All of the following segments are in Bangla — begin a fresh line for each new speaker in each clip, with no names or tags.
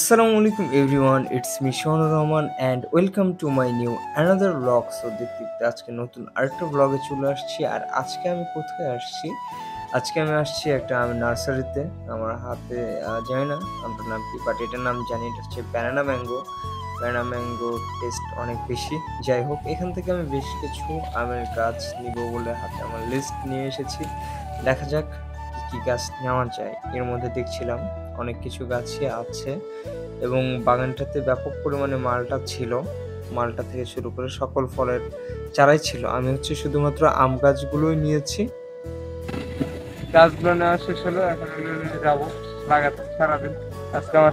Assalamualaikum everyone, it's me Shonur Rahman and welcome to my new another vlog. So দেখতে আজকে নতুন আরেকটা ব্লগে চলে আসছি। আর আজকে আমি কোথায় আসছি? আজকে আমি আসছি আমি নার্সারিতে। আমার হাতে জানি না আমটার নাম কি, বাট এটার নাম জানি, এটা হচ্ছে ব্যানানা ম্যাঙ্গো টেস্ট অনেক বেশি। যাই হোক, এখান থেকে আমি বেশ কিছু আমের গাছ নিব বলে হাতে আমার লিস্ট নিয়ে এসেছি। দেখা যাক কি গাছ নেওয়া যায়। এর মধ্যে দেখছিলাম অনেক কিছু গাছই আছে এবং বাগানটাতে ব্যাপক পরিমাণে মালটা থেকে শুরু করে সকল ফলের চারাই ছিল। আমি শুধুমাত্র আম গাছগুলোই নিয়েছি। গাছগুলো নেওয়া শেষ হলো, এখন যাবো লাগাতে সারাদিন। আজকে আমার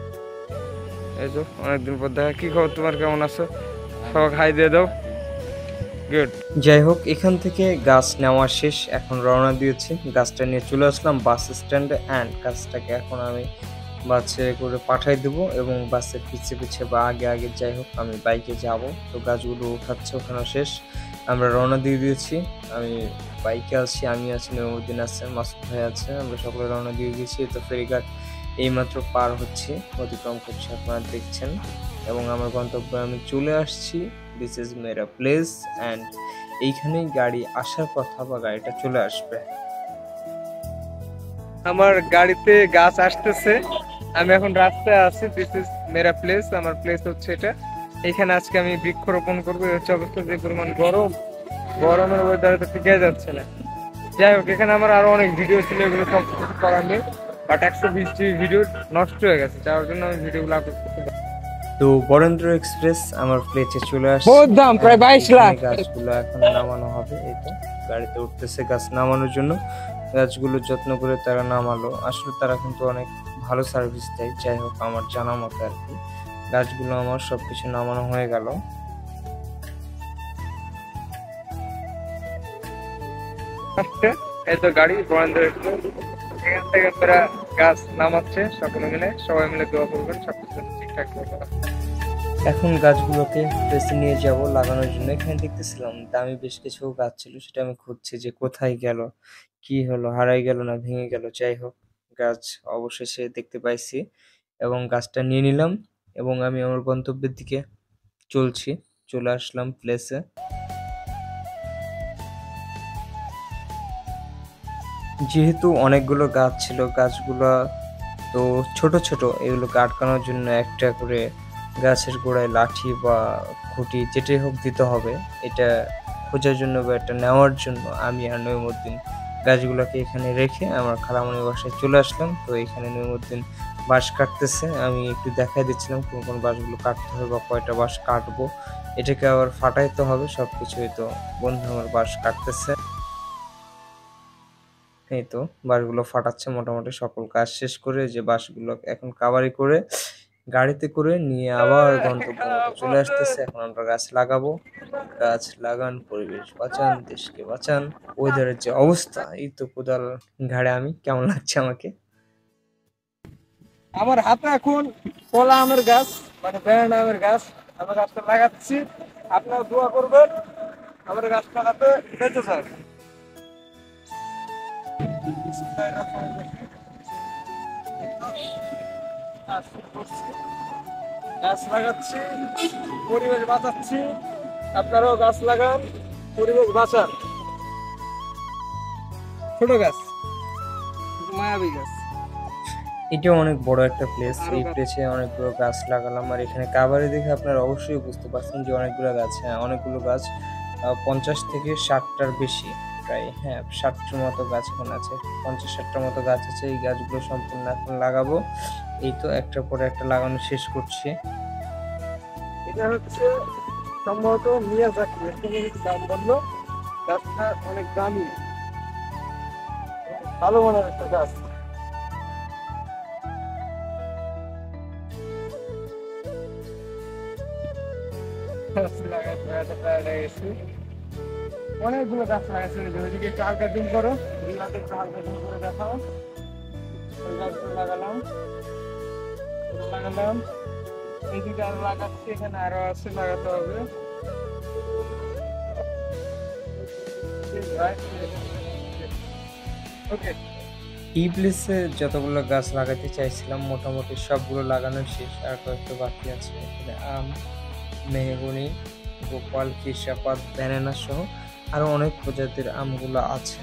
এই তো অনেকদিন পর দেখা। কি খবর তোমার, কেমন আছো? সবাই হাই দিয়ে দাও। গুড। যাই হোক, এখান থেকে গাছ নেওয়া শেষ, এখন রওনা দিয়েছি। গাছটা নিয়ে চলে আসলাম বাস স্ট্যান্ডে অ্যান্ড গাছটাকে এখন আমি বাসে করে পাঠাই দেবো এবং বাসের পিছে বা আগে যাই হোক আমি বাইকে যাব। তো গাছগুলো ওঠানো শেষ, আমরা রওনা দিয়ে দিয়েছি। আমি বাইকে আছি, আমি আছি, নইমুদ্দিন আছে, মাসুদ ভাই আছে, আমরা সকলে রওনা দিয়ে দিয়েছি। তো ফেরিঘাট এইমাত্র পার হচ্ছে, অতিক্রম করছে, আপনারা দেখছেন, এবং আমার গন্তব্যে আমি চলে আসছি। This is Mera place and এইখানেই গাড়ি আসার কথা বা গাড়িটা চলে আসবে। আমার গাড়িতে গাছ আসতেছে, আমি এখন রাস্তায় আছি। দিস ইজ মেরা প্লেস, আমার প্লেস হচ্ছে এটা। এখানে আজকে আমি বৃক্ষরোপণ করবো। হচ্ছে অবস্থা, যে পরিমাণ গরমের ওয়েদারে তো টিকে যাচ্ছে না। যাই হোক, এখানে আমার আরো অনেক ভিডিও ছিল, এগুলো সব কিছু করার নেই, বাট 120টি ভিডিও নষ্ট হয়ে গেছে, যার জন্য আমি ভিডিওগুলো আপলোড করতে পারি। তো বরেন্দ্র এক্সপ্রেস আমার প্লেসে চলে আসছে, দাম প্রায় 22 লাখ। গাছগুলো এখন নামানো হবে, এই তো গাড়িতে উঠতেছে গাছ নামানোর জন্য। গাছগুলো যত্ন করে তারা নামালো, আসলে তারা কিন্তু অনেক ভালো সার্ভিস দেয়। যাই হোক, আমার জানা মতো আর কি, গাছগুলো আমার সবকিছু নামানো হয়ে গেল। এই তো গাড়ি বরেন্দ্র এক্সপ্রেস, এখান থেকে তারা গাছ নামাচ্ছে সবাই মিলে দোয়া করবেন সবকিছু ঠিকঠাক হবে। এখন গাছগুলোকে প্রেসে নিয়ে যাব লাগানোর জন্য। এখানে দেখতেছিলাম দামি বেশ কিছু গাছ ছিল, সেটা আমি খুঁজছি যে কোথায় গেল, কি হলো, হারাই গেল না ভেঙে গেল। যাই হোক, গাছ অবশেষে দেখতে পাইছি এবং গাছটা নিয়ে নিলাম এবং আমি আমার গন্তব্যের দিকে চলে আসলাম প্লেসে। যেহেতু অনেকগুলো গাছ ছিল, গাছগুলো তো ছোট এগুলোকে আটকানোর জন্য একটা করে গাছের গোড়ায় লাঠি বা খুঁটি যেটাই হোক দিতে হবে। এটা খোঁজার জন্য বা এটা নেওয়ার জন্য আমি আর নইমুদ্দিন গাছগুলোকে এখানে রেখে আমার খালামণির বাসায় চলে আসলাম। তো এখানে নইমুদ্দিন বাঁশ কাটতেছে, আমি একটু দেখাই দিচ্ছিলাম কোন বাঁশগুলো কাটতে হবে বা কয়টা বাঁশ কাটবো, এটাকে আবার ফাটাইতে হবে সবকিছুই। তো বন্ধু আমার বাঁশ কাটতেছে, এই তো বাঁশগুলো ফাটাচ্ছে। মোটামুটি সকল কাজ শেষ করে যে বাঁশগুলো এখন কাভারি করে গাড়িতে করে নিয়ে আবার গন্তব্য চলে আসতেছে। এখন আমরা গাছ লাগাবো। গাছ লাগান, পরিবেশ বাঁচান, দেশকে বাঁচান। ওয়েদারের যে অবস্থা, এই তো কোদাল ঘাড়ে আমি, কেমন লাগছে আমাকে? আমার হাতে এখন কলা আমের গাছ, মানে ব্যানানা আমের গাছ। আমার গাছটা লাগাচ্ছি, আপনারা দোয়া করবেন আমার গাছ লাগাতে বেঁচে যায়। গাছ লাগাচ্ছি, পরিবেশ বাঁচাচ্ছি, আপনারাও গাছ লাগান, পরিবেশ বাঁচান। ছোট গাছ, মায়াবী গাছ। এটা অনেক বড় একটা প্লেস, এই প্লেসে অনেকগুলো গাছ লাগালাম। আর এখানে কাভারে দেখে আপনারা অবশ্যই বুঝতে পারছেন যে অনেকগুলো গাছ 50 থেকে 60টার বেশি, প্রায় 60টার মতো গাছ এখানে আছে, 50-60টার মতো গাছ আছে। এই গাছগুলো সম্পূর্ণ এখন লাগাবো। এই তো একটার পরে একটা লাগানো শেষ করছি। এটা হচ্ছে সম্ভবত মিয়াজাকি, দাম বললো। গাছটা অনেক দামি, ভালো মনে একটা গাছ। অনেকগুলো গাছ লাগাচ্ছে, ওইদিকে একটু হালকা জুম করো, একটু হালকা জুম করে দেখাও। ওই গাছগুলো লাগালাম, এইদিকে আরো লাগাচ্ছি, এখানে আরো আছে, লাগাতে হবে। ওকে, এই প্লেসে যতগুলো গাছ লাগাতে চাইছিলাম মোটামুটি সবগুলো লাগানো শেষ, আর কয়েকটা বাকি আছে। এখানে আম, মেহগনি, গোপাল, কৃষাপাত, ব্যানানা সহ আরো অনেক প্রজাতির আমগুলো আছে।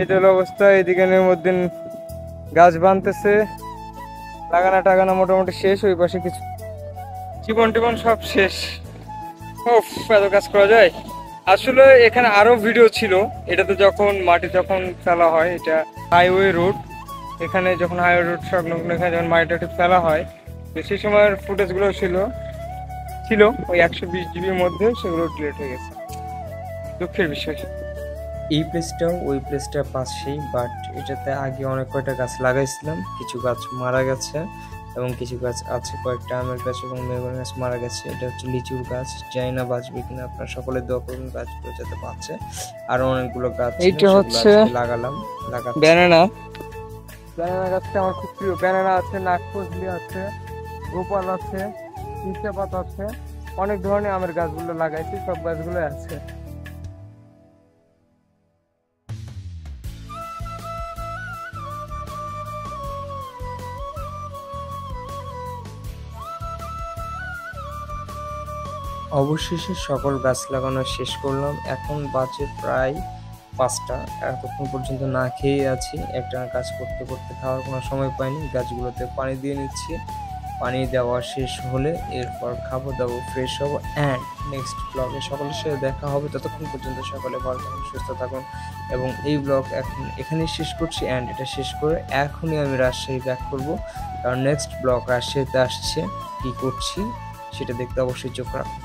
এটা হলো অবস্থা। এদিকে মধ্যে গাছ বানতেছে, লাগানো টাগানো মোটামুটি শেষ। ওই পাশে কিছু জীবন টিবন সব শেষ। উফ, এত কাজ করা যায়। আসলে এখানে আরো ভিডিও ছিল। এটাতে যখন মাটি যখন ফেলা হয়, এটা হাইওয়ে রোড, এখানে যখন হাইওয়ে রোড সংলগ্ন এখানে যখন মাটিটা ফেলা হয়, তো সেই সময়ের ফুটেজগুলো ছিল ওই 120 জিবির মধ্যে, সেগুলো ডিলিট হয়ে গেছে। দুঃখের বিষয়। এই প্লেসটাও ওই প্লেসটার পাশেই, বাট এটাতে আগে অনেক কয়টা গাছ লাগাইছিলাম, কিছু গাছ মারা গেছে এবং কিছু গাছ আছে, কয়েকটা আমের গাছ এবং মেহগনি গাছ মারা গেছে। এটা হচ্ছে লিচুর গাছ, জানি না বাঁচবে কিনা, আপনারা সকলে দোয়া করুন গাছগুলো যাতে বাঁচে। আরো অনেকগুলো গাছ এইটা হচ্ছে লাগালাম। ব্যানানা গাছটা আমার খুব প্রিয়। ব্যানানা আছে, নাগফজলি আছে, গোপাল আছে, কৃষাপাত আছে, অনেক ধরনের আমের গাছগুলো লাগাইছি, সব গাছগুলো আছে। অবশেষে সকল গাছ লাগানো শেষ করলাম। এখন বাজে প্রায় 5টা। এতক্ষণ পর্যন্ত না খেয়ে আছি, একটা কাজ করতে করতে খাওয়ার কোনো সময় পাইনি। গাছগুলোতে পানি দিয়ে নিচ্ছি, পানি দেওয়া শেষ হলে এরপর খাবো দাবো, ফ্রেশ হবো। অ্যান্ড নেক্সট ব্লগে সকলের সাথে দেখা হবে। ততক্ষণ পর্যন্ত সকলে ভালো থাকুন, সুস্থ থাকুন এবং এই ব্লগ এখন এখানেই শেষ করছি। অ্যান্ড এটা শেষ করে এখনই আমি রাজশাহী ব্যাক করবো, কারণ নেক্সট ব্লগ রাজশাহীতে আসছে। কি করছি সেটা দেখতে অবশ্যই চোখ রাখুন।